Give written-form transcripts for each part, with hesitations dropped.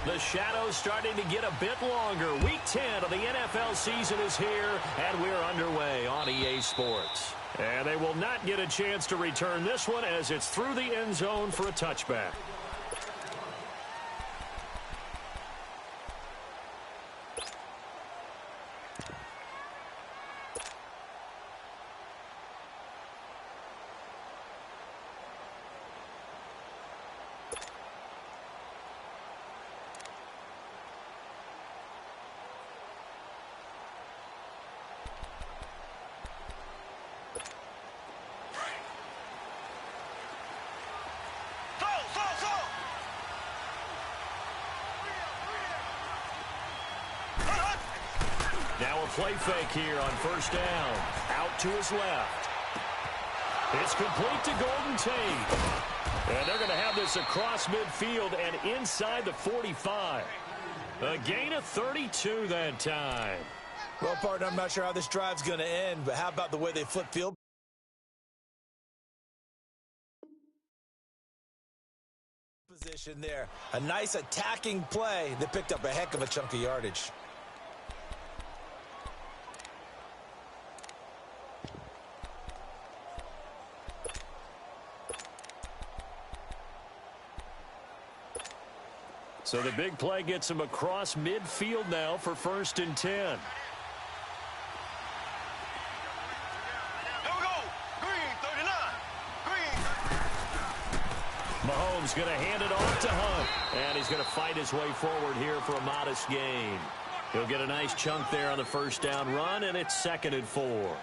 The shadow's starting to get a bit longer. Week 10 of the NFL season is here, and we're underway on EA Sports. And they will not get a chance to return this one as it's through the end zone for a touchback. Now a play fake here on first down. Out to his left. It's complete to Golden Tate. And they're going to have this across midfield and inside the 45. A gain of 32 that time. Well, partner, I'm not sure how this drive's going to end, but how about the way they flip field position there? A nice attacking play that picked up a heck of a chunk of yardage. So the big play gets him across midfield now for 1st and 10. Here we go. Green, 39. Green. Mahomes going to hand it off to Hunt. And he's going to fight his way forward here for a modest gain. He'll get a nice chunk there on the first down run, and it's 2nd and 4.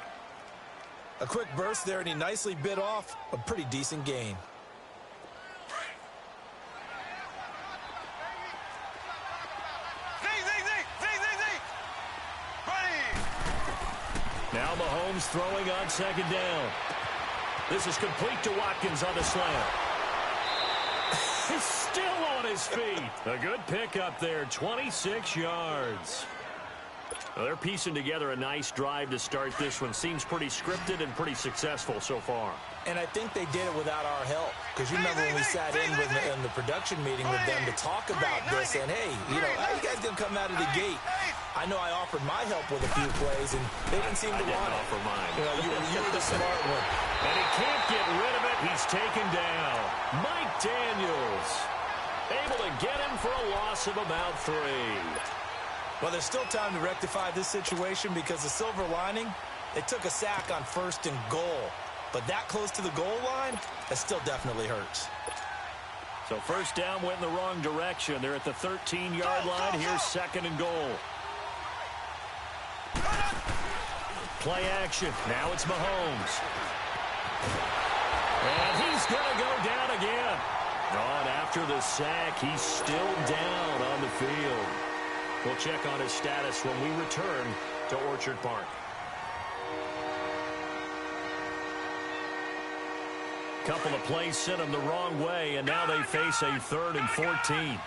A quick burst there, and he nicely bit off a pretty decent gain. Now Mahomes throwing on 2nd down. This is complete to Watkins on the slant. He's still on his feet. A good pickup there, 26 yards. Well, they're piecing together a nice drive to start this one. Seems pretty scripted and pretty successful so far. And I think they did it without our help. Because you remember when we sat in the production meeting with them to talk about this. And, hey, you know, how you guys going to come out of the gate? I know I offered my help with a few plays, and they didn't seem to want it. Offer mine. You know, you were the smart one. And he can't get rid of it. He's taken down. Mike Daniels able to get him for a loss of about 3. Well, there's still time to rectify this situation because the silver lining, they took a sack on 1st and goal. But that close to the goal line, that still definitely hurts. So first down went in the wrong direction. They're at the 13-yard line. Here's 2nd and goal. Play action. Now it's Mahomes. And he's going to go down again. On after the sack, he's still down on the field. We'll check on his status when we return to Orchard Park. Couple of plays sent him the wrong way, and now they face a 3rd and 14.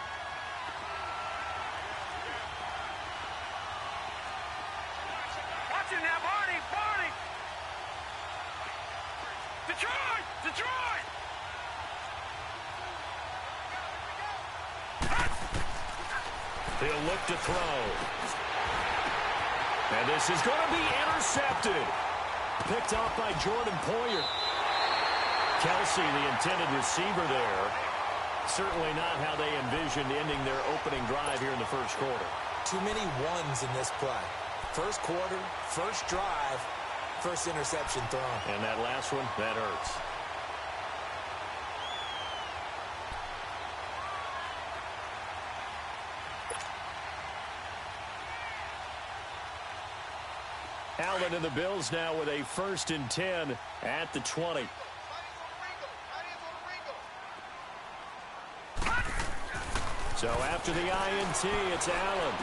Detroit! He'll look to throw. And this is going to be intercepted. Picked off by Jordan Poyer. Kelsey, the intended receiver there. Certainly not how they envisioned ending their opening drive here in the first quarter. Too many ones in this play. First quarter, first drive, first interception thrown. And that last one, that hurts. Allen and the Bills now with a 1st and 10 at the 20. So after the INT, it's Allen.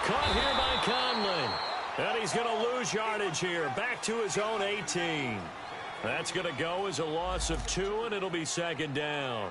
Caught here by Conley. And he's going to lose yardage here. Back to his own 18. That's going to go as a loss of 2, and it'll be 2nd down.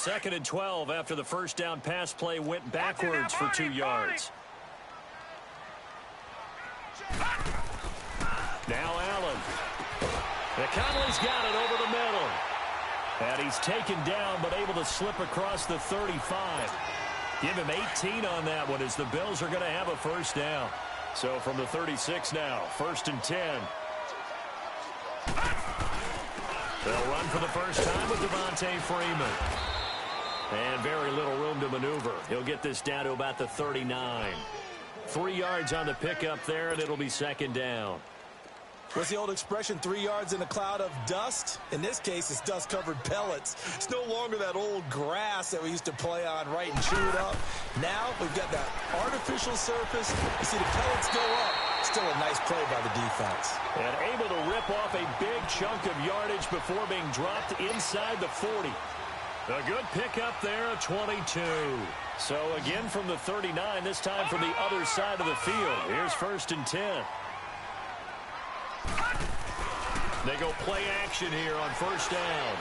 2nd and 12 after the first down pass play went backwards for 2 yards. Now Allen. Conley's got it over the middle. And he's taken down but able to slip across the 35. Give him 18 on that one as the Bills are going to have a first down. So from the 36 now, 1st and 10. They'll run for the first time with Devontae Freeman. And very little room to maneuver. He'll get this down to about the 39. 3 yards on the pickup there, and it'll be 2nd down. What's the old expression, 3 yards in a cloud of dust? In this case, it's dust-covered pellets. It's no longer that old grass that we used to play on, right, and chew it up. Now we've got that artificial surface. You see the pellets go up. Still a nice play by the defense. And able to rip off a big chunk of yardage before being dropped inside the 40. A good pickup there, a 22. So again from the 39, this time from the other side of the field. Here's 1st and 10. They go play action here on 1st down.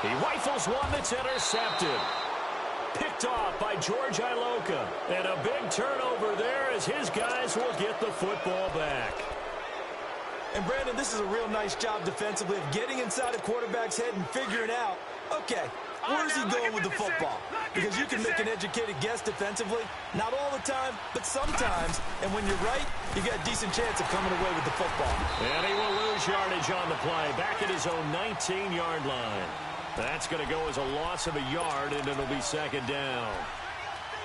He rifles one that's intercepted. Picked off by George Iloka. And a big turnover there as his guys will get the football back. And, Brandon, this is a real nice job defensively of getting inside a quarterback's head and figuring out, okay, where's he going with the football? Because you can make an educated guess defensively. Not all the time, but sometimes. And when you're right, you got a decent chance of coming away with the football. And he will lose yardage on the play. Back at his own 19-yard line. That's going to go as a loss of a yard, and it'll be 2nd down.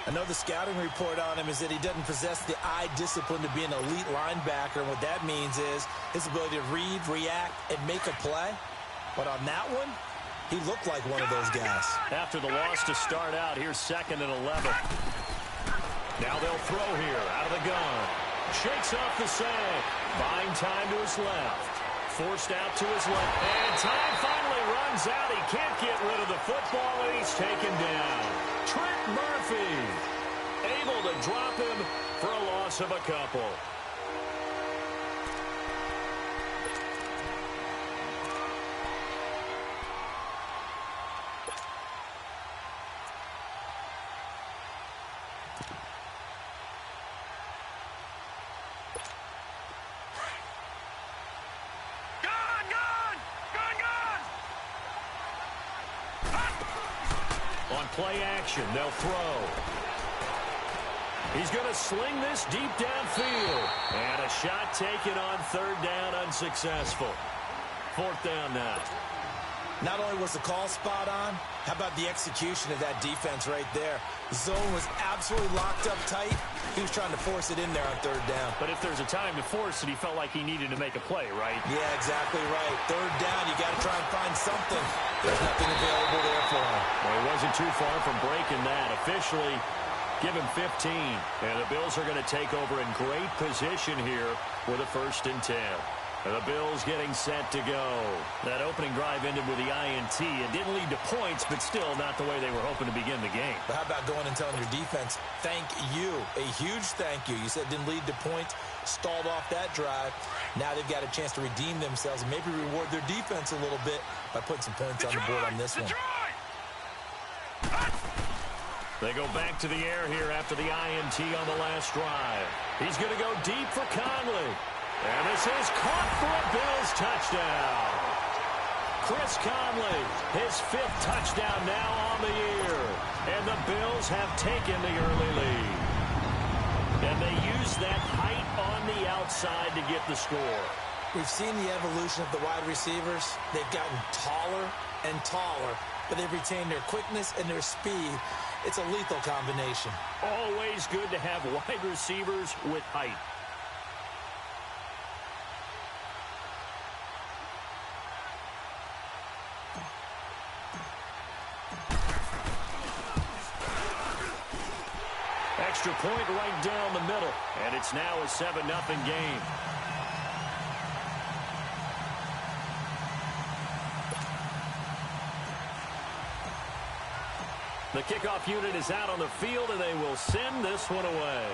I know the scouting report on him is that he doesn't possess the eye discipline to be an elite linebacker. And what that means is his ability to read, react, and make a play. But on that one, he looked like one of those guys. After the loss to start out, here's 2nd and 11. Now they'll throw here out of the gun. Shakes off the sack. Buying time to his left. Forced out to his left. And time finally runs out. He can't get rid of the football, and he's taken down. Trent Murphy able to drop him for a loss of a couple. Play action, they'll throw. He's going to sling this deep downfield. And a shot taken on 3rd down, unsuccessful. 4th down now. Not only was the call spot on, how about the execution of that defense right there? The zone was absolutely locked up tight. He was trying to force it in there on 3rd down. But if there's a time to force it, he felt like he needed to make a play, right? Yeah, exactly right. 3rd down, you got to try and find something. There's nothing available there for him. Well, he wasn't too far from breaking that. Officially, give him 15. And the Bills are going to take over in great position here with a 1st and 10. And the Bills getting set to go. That opening drive ended with the INT. It didn't lead to points, but still not the way they were hoping to begin the game. But how about going and telling your defense, thank you, a huge thank you. You said it didn't lead to points, stalled off that drive. Now they've got a chance to redeem themselves and maybe reward their defense a little bit by putting some points on the board on this one. They go back to the air here after the INT on the last drive. He's going to go deep for Conley. And this is caught for a Bills touchdown. Chris Conley, his 5th touchdown now on the year. And the Bills have taken the early lead. And they use that height on the outside to get the score. We've seen the evolution of the wide receivers. They've gotten taller and taller, but they've retained their quickness and their speed. It's a lethal combination. Always good to have wide receivers with height. Extra point right down the middle, and it's now a 7-0 game. The kickoff unit is out on the field, and they will send this one away.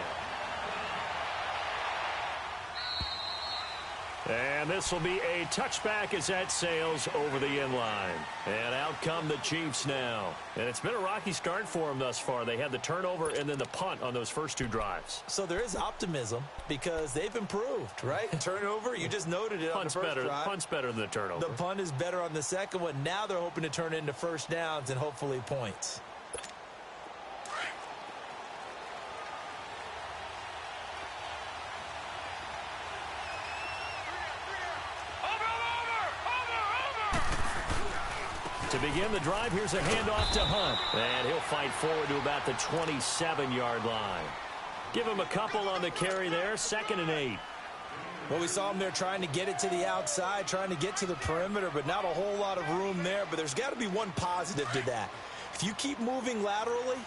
And this will be a touchback as that sails over the end line. And out come the Chiefs now. And it's been a rocky start for them thus far. They had the turnover and then the punt on those first two drives. So there is optimism because they've improved, right? Turnover, you just noted it on the first drive. Punt's better than the turnover. The punt is better on the second one. Now they're hoping to turn it into first downs and hopefully points. To begin the drive, here's a handoff to Hunt. And he'll fight forward to about the 27-yard line. Give him a couple on the carry there, 2nd and 8. Well, we saw him there trying to get it to the outside, trying to get to the perimeter, but not a whole lot of room there. But there's got to be one positive to that. If you keep moving laterally,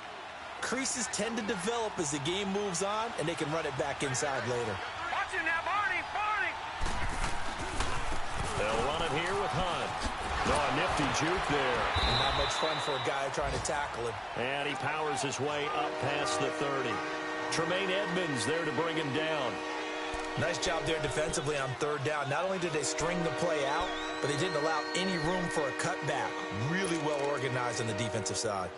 creases tend to develop as the game moves on, and they can run it back inside later. Watch it now, Barney, Barney. They'll run it here with Hunt. Oh, a nifty juke there. Not much fun for a guy trying to tackle him. And he powers his way up past the 30. Tremaine Edmonds there to bring him down. Nice job there defensively on 3rd down. Not only did they string the play out, but they didn't allow any room for a cutback. Really well organized on the defensive side.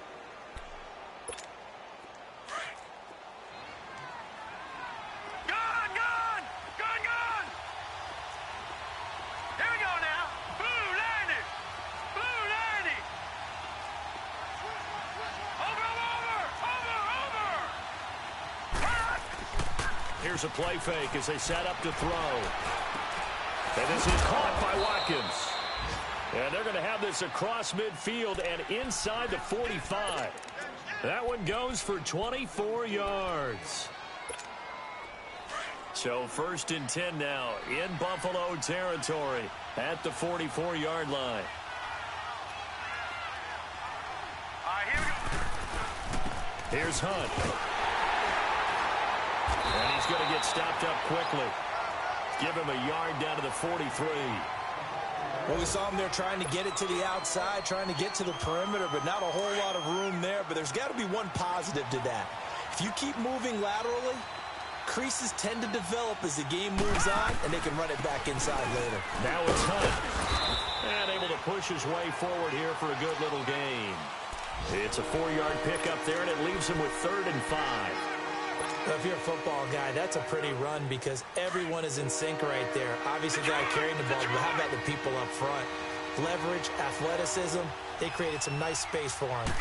Here's a play fake as they set up to throw. And this is caught by Watkins. And they're going to have this across midfield and inside the 45. That one goes for 24 yards. So 1st and 10 now in Buffalo territory at the 44-yard line. Here's Hunt. And he's going to get stopped up quickly. Give him a yard down to the 43. Well, we saw him there trying to get it to the outside, trying to get to the perimeter, but not a whole lot of room there. But there's got to be one positive to that. If you keep moving laterally, creases tend to develop as the game moves on, and they can run it back inside later. Now it's Hunt. And able to push his way forward here for a good little gain. It's a 4-yard pickup there, and it leaves him with 3rd and 5. Well, if you're a football guy, that's a pretty run because everyone is in sync right there. Obviously, the guy carrying the ball, but how about the people up front? Leverage, athleticism, they created some nice space for him.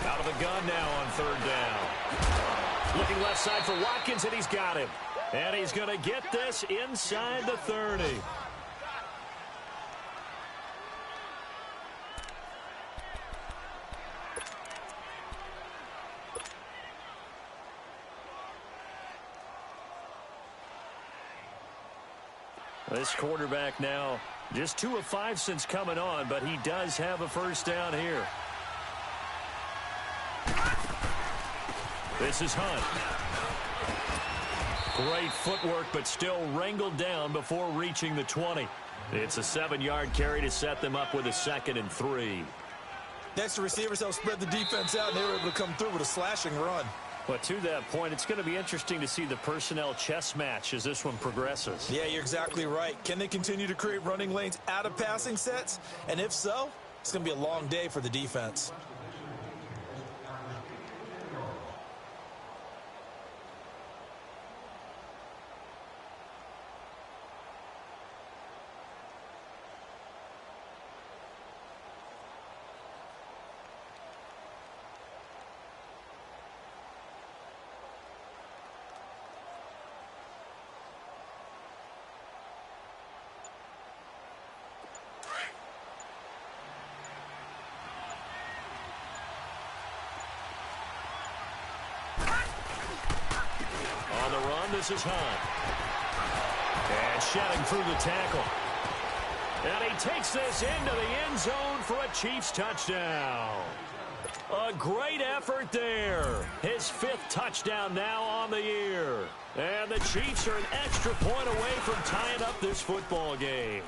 Out of the gun now on 3rd down. Looking left side for Watkins, and he's got him. And he's going to get this inside the 30. This quarterback now just 2 of 5 since coming on, but he does have a 1st down here. This is Hunt. Great footwork, but still wrangled down before reaching the 20. It's a 7-yard carry to set them up with a 2nd and 3. Next, the receivers helped spread the defense out, and they were able to come through with a slashing run. But to that point, it's going to be interesting to see the personnel chess match as this one progresses. Yeah, you're exactly right. Can they continue to create running lanes out of passing sets? And if so, it's going to be a long day for the defense. This is Hunt. And shedding through the tackle. And he takes this into the end zone for a Chiefs touchdown. A great effort there. His 5th touchdown now on the year. And the Chiefs are an extra point away from tying up this football game.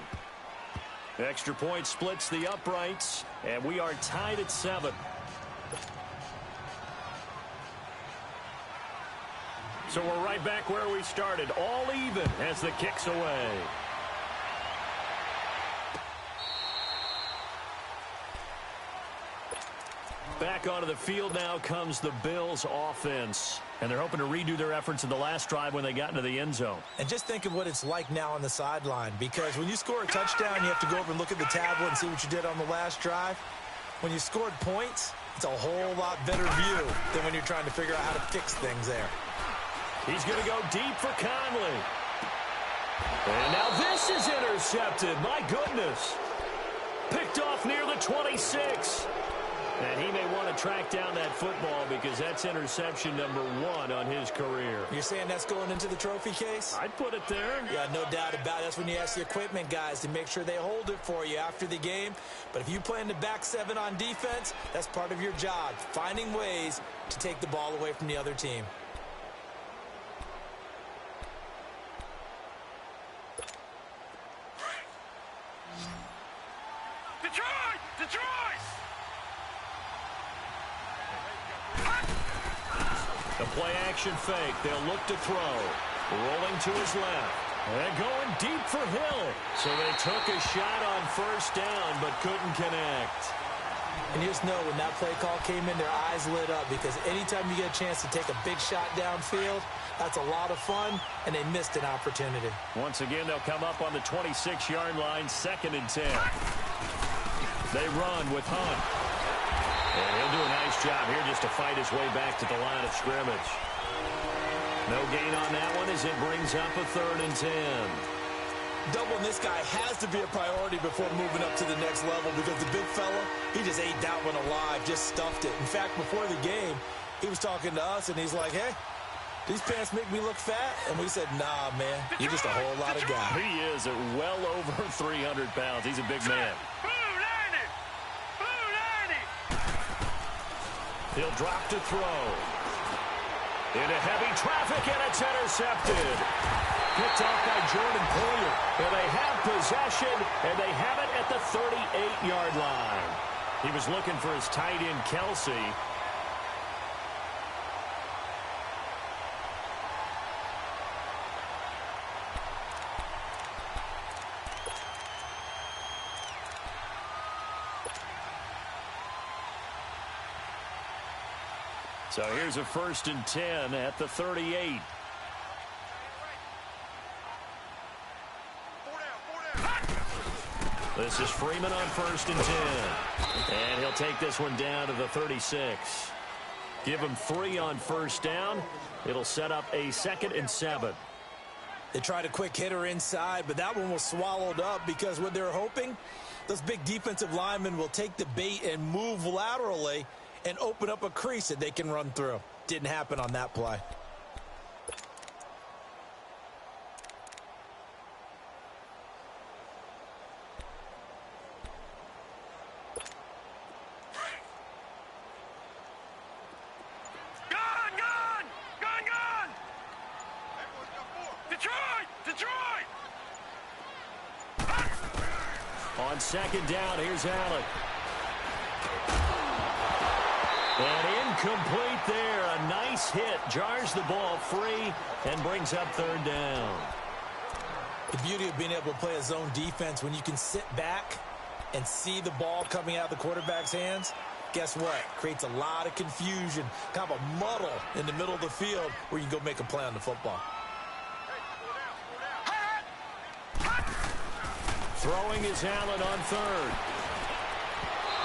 Extra point splits the uprights, and we are tied at 7. So we're right back where we started, all even as the kick's away. Back onto the field now comes the Bills offense. And they're hoping to redo their efforts in the last drive when they got into the end zone. And just think of what it's like now on the sideline, because when you score a touchdown, you have to go over and look at the tablet and see what you did on the last drive. When you scored points, it's a whole lot better view than when you're trying to figure out how to fix things there. He's going to go deep for Conley. And now this is intercepted. My goodness. Picked off near the 26. And he may want to track down that football because that's interception number 1 on his career. You're saying that's going into the trophy case? I'd put it there. Yeah, no doubt about it. That's when you ask the equipment guys to make sure they hold it for you after the game. But if you play in the back 7 on defense, that's part of your job, finding ways to take the ball away from the other team. Detroit! Detroit! The play-action fake. They'll look to throw. Rolling to his left. And going deep for Hill. So they took a shot on first down, but couldn't connect. And you just know when that play call came in, their eyes lit up, because anytime you get a chance to take a big shot downfield, that's a lot of fun, and they missed an opportunity. Once again, they'll come up on the 26-yard line, 2nd and 10. They run with Hunt. And he'll do a nice job here just to fight his way back to the line of scrimmage. No gain on that one as it brings up a 3rd and 10. Doubling this guy has to be a priority before moving up to the next level, because the big fella, he just ate that one alive, just stuffed it. In fact, before the game, he was talking to us, and he's like, hey, these pants make me look fat? And we said, nah, man, you're just a whole lot of guy. He is at well over 300 pounds. He's a big man. He'll drop to throw. Into heavy traffic, and it's intercepted. Picked off by Jordan Poyer. And they have possession, and they have it at the 38-yard line. He was looking for his tight end, Kelsey. So here's a 1st and 10 at the 38. This is Freeman on 1st and 10. And he'll take this one down to the 36. Give him 3 on 1st down. It'll set up a 2nd and 7. They tried a quick hitter inside, but that one was swallowed up, because what they're hoping, those big defensive linemen will take the bait and move laterally and open up a crease that they can run through. Didn't happen on that play. Gone! Detroit! On 2nd down, here's Allen. And incomplete there. A nice hit. Jars the ball free and brings up 3rd down. The beauty of being able to play a zone defense, when you can sit back and see the ball coming out of the quarterback's hands, guess what? Creates a lot of confusion, kind of a muddle in the middle of the field where you can go make a play on the football. Throwing is Allen on 3rd.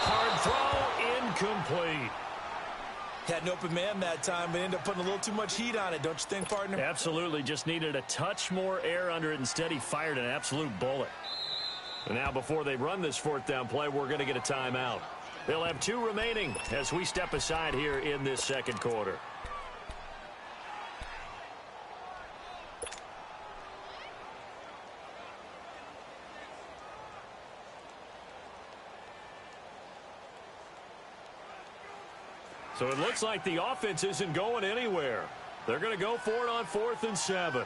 Hard throw, incomplete. Had an open man that time, but ended up putting a little too much heat on it, don't you think, partner? Absolutely. Just needed a touch more air under it. Instead, he fired an absolute bullet. And now, before they run this 4th down play, we're going to get a timeout. They'll have 2 remaining as we step aside here in this 2nd quarter. So it looks like the offense isn't going anywhere. They're going to go for it on 4th and 7.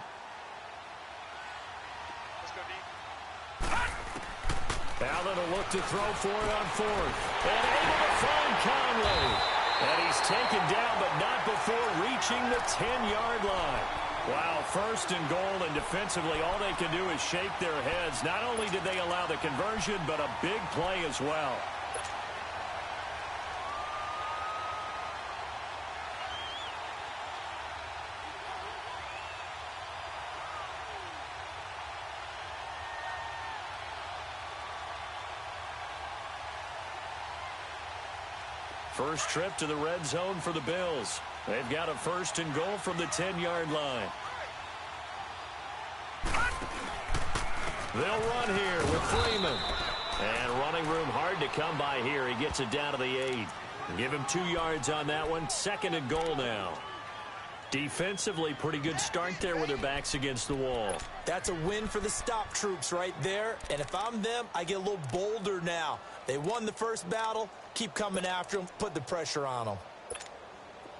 Allen will look to throw for it on 4th. And able to find Conley. And he's taken down, but not before before reaching the 10-yard line. Wow, first and goal, and defensively, all they can do is shake their heads. Not only did they allow the conversion, but a big play as well. First trip to the red zone for the Bills. They've got a first and goal from the 10-yard line. They'll run here with Freeman. And running room hard to come by here. He gets it down to the 8. Give him 2 yards on that one. Second and goal now. Defensively, pretty good start there with their backs against the wall. That's a win for the stop troops right there. And if I'm them, I get a little bolder now. They won the first battle. Keep coming after them. Put the pressure on them.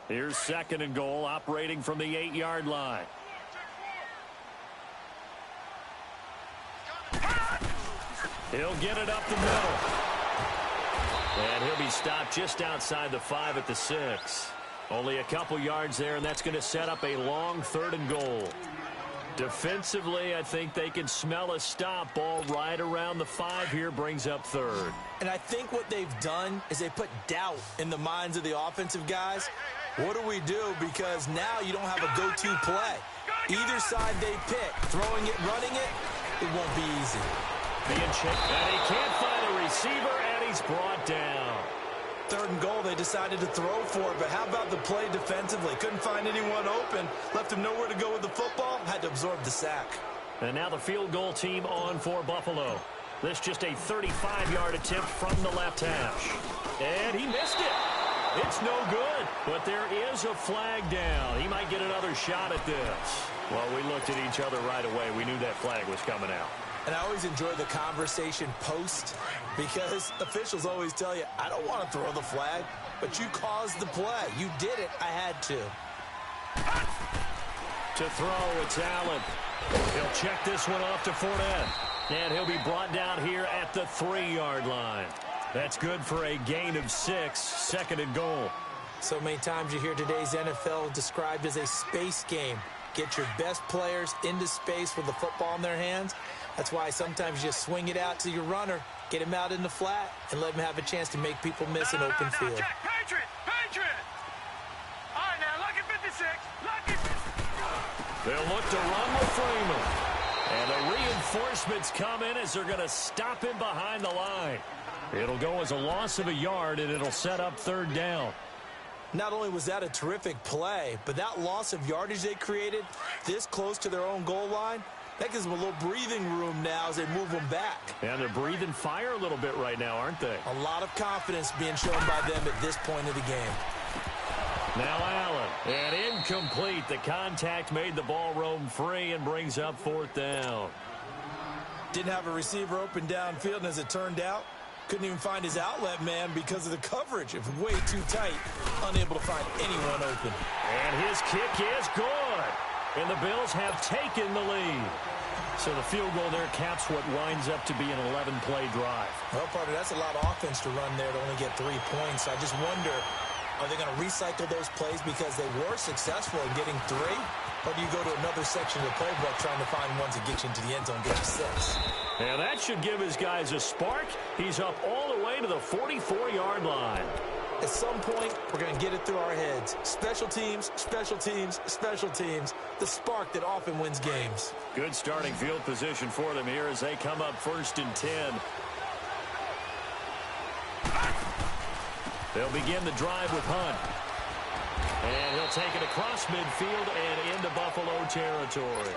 Here's second and goal, operating from the 8-yard line. He'll get it up the middle. And he'll be stopped just outside the 5 at the 6. Only a couple yards there, and that's going to set up a long third and goal. Defensively, I think they can smell a stop. Ball right around the 5 here, brings up third. And I think what they've done is they put doubt in the minds of the offensive guys. What do we do? Because now you don't have a go-to play. Either side they pick, throwing it, running it, it won't be easy. Being checked, and he can't find a receiver, and he's brought down. Third and goal, they decided to throw for it, but how about the play defensively? Couldn't find anyone open, left him nowhere to go with the football, had to absorb the sack. And now the field goal team on for Buffalo. This just a 35-yard attempt from the left hash. And he missed it. It's no good, but there is a flag down. He might get another shot at this. Well, we looked at each other right away. We knew that flag was coming out. And I always enjoy the conversation post because officials always tell you, I don't want to throw the flag, but you caused the play. You did it. I had to. To throw, it's Allen. He'll check this one off to Fournette. And he'll be brought down here at the 3-yard line. That's good for a gain of 6, second and goal. So many times you hear today's NFL described as a space game. Get your best players into space with the football in their hands. That's why sometimes you swing it out to your runner, get him out in the flat, and let him have a chance to make people miss an open field. Check. Patriot! All right, now, lucky 56. Lucky 56. They'll look to run with Freeman. And the reinforcements come in as they're going to stop him behind the line. It'll go as a loss of a yard, and it'll set up third down. Not only was that a terrific play, but that loss of yardage they created this close to their own goal line, that gives them a little breathing room now as they move them back. And they're breathing fire a little bit right now, aren't they? A lot of confidence being shown by them at this point of the game. Now Allen, and incomplete. The contact made the ball roam free and brings up fourth down. Didn't have a receiver open downfield, and as it turned out, couldn't even find his outlet man because of the coverage. It was way too tight, unable to find anyone open. And his kick is good. And the Bills have taken the lead. So the field goal there caps what winds up to be an 11-play drive. Well, partner, that's a lot of offense to run there to only get 3 points. I just wonder, are they going to recycle those plays because they were successful in getting 3? Or do you go to another section of the playbook trying to find ones that get you into the end zone and get you 6? And that should give his guys a spark. He's up all the way to the 44-yard line. At some point, we're going to get it through our heads. Special teams, special teams, special teams. The spark that often wins games. Good starting field position for them here as they come up first and 10. They'll begin the drive with Hunt. And he'll take it across midfield and into Buffalo territory.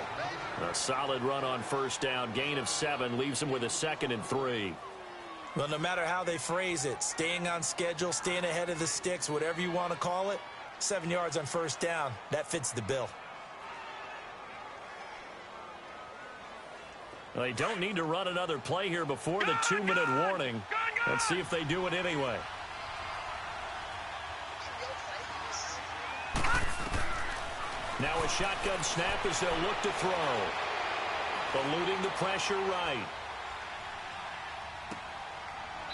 A solid run on first down. Gain of 7 leaves him with a second and 3. Well, no matter how they phrase it, staying on schedule, staying ahead of the sticks, whatever you want to call it, 7 yards on first down, that fits the bill. They don't need to run another play here before the 2-minute warning. Let's see if they do it anyway. Now a shotgun snap as they'll look to throw. Eluding the pressure right.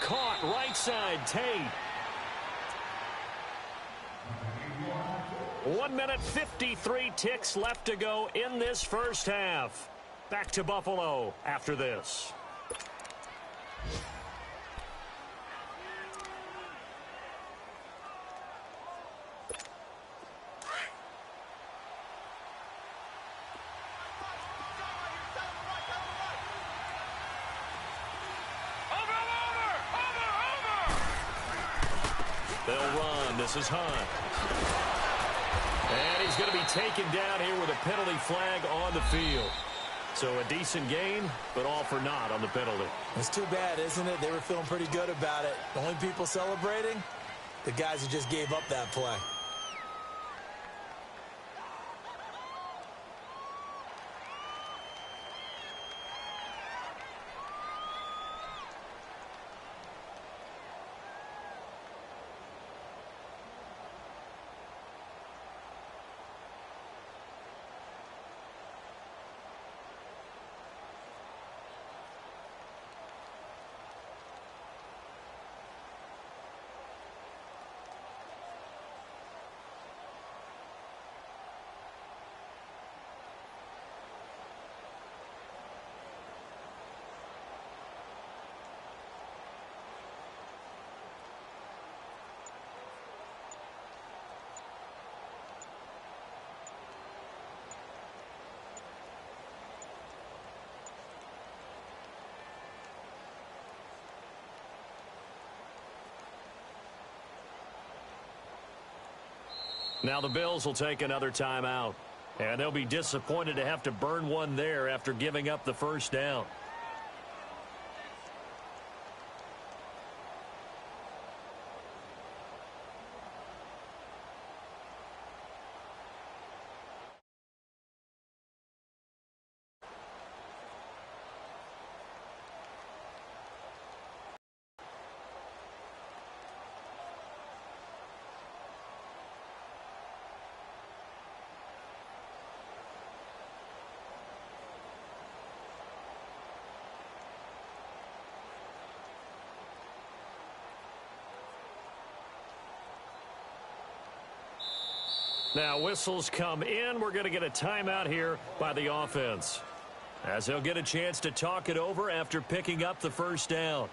Caught right side, Tate. 1 minute 53 ticks left to go in this first half. Back to Buffalo after this. They'll run. This is Hunt. And he's going to be taken down here with a penalty flag on the field. So a decent gain, but all for naught on the penalty. It's too bad, isn't it? They were feeling pretty good about it. The only people celebrating, the guys who just gave up that play. Now the Bills will take another timeout. And they'll be disappointed to have to burn one there after giving up the first down. Now whistles come in. We're going to get a timeout here by the offense, as they'll get a chance to talk it over after picking up the first down.